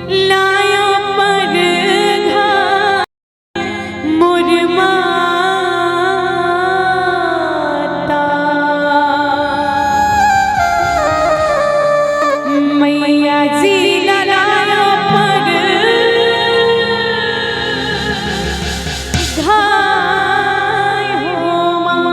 लाया पर मोर माता मैया जी लाया पर घाय हो माँ।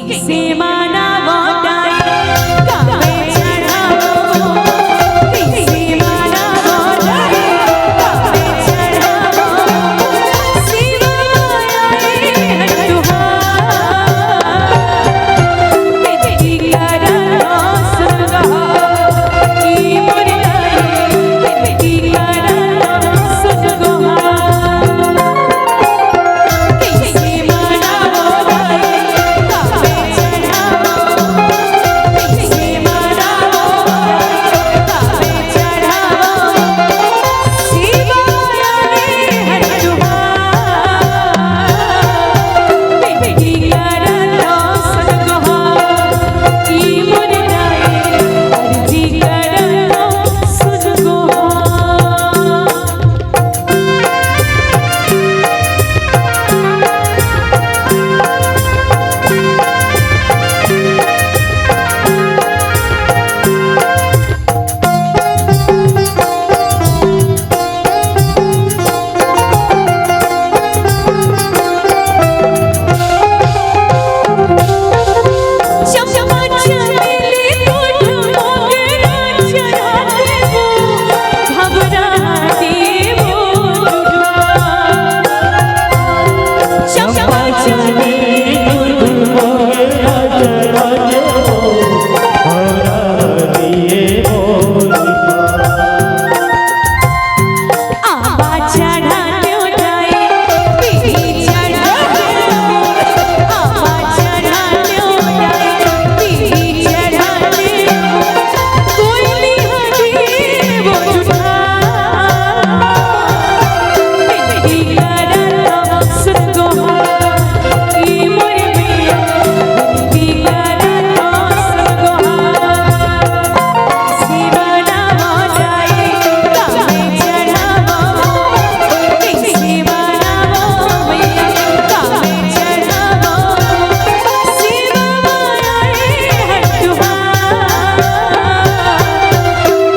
कैसे माना गोटाई कावे चढ़ावो कैसे माना गोटाई कावे चढ़ावो शिवाया हटुहा बेटी करा सुनगा की मुरलाई बेटी करा सुनगा कैसे माना गोटाई कावे चढ़ावो कैसे माना गोटाई कावे चढ़ावो शिवाया हटुहा बेटी करा सुनगा की मुरलाई अर्जी करा सुनगा चम्मा चमेली फूल मोगरा चढ़ाते वो घबराते वो चम्मा चमेली आबा चढ़ाते उठाए पीढ़ी चढ़ाते आबा चढ़ाते उठाए पीढ़ी चढ़ाते कोयली हटी वो उठा बेटी करा सुनगो की मोर मैया बेटी करा सुनगो शिवाना मोटाई कावे चढ़ावो कैसे माना मैया कावे चढ़ावो शिवाया हटुहा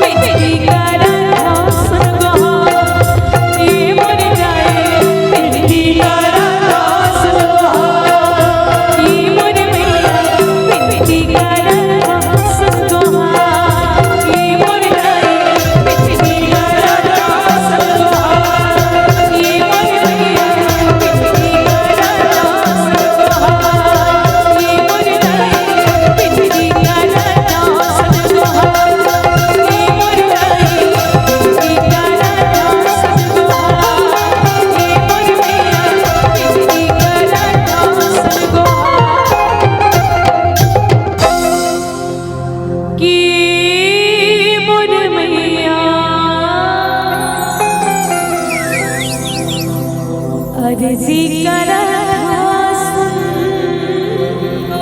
बेटी करा सुनगो की मोर जाए बेटी करा सुनगो की मोर मैया बेटी करा सुनगो की मोर जाए बेटी करा सुनगो की मोर मैया बेटी करा सुनगो की मोर जाए बेटी करा सुनगो की मोर जाए बेटी करा सुनगो की मोर मैया बेटी करा सुनगो की मोर मैया अर्जी करा सुनगो।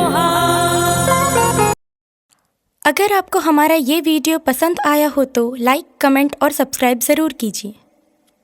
अगर आपको हमारा ये वीडियो पसंद आया हो तो लाइक, कमेंट और सब्सक्राइब ज़रूर कीजिए।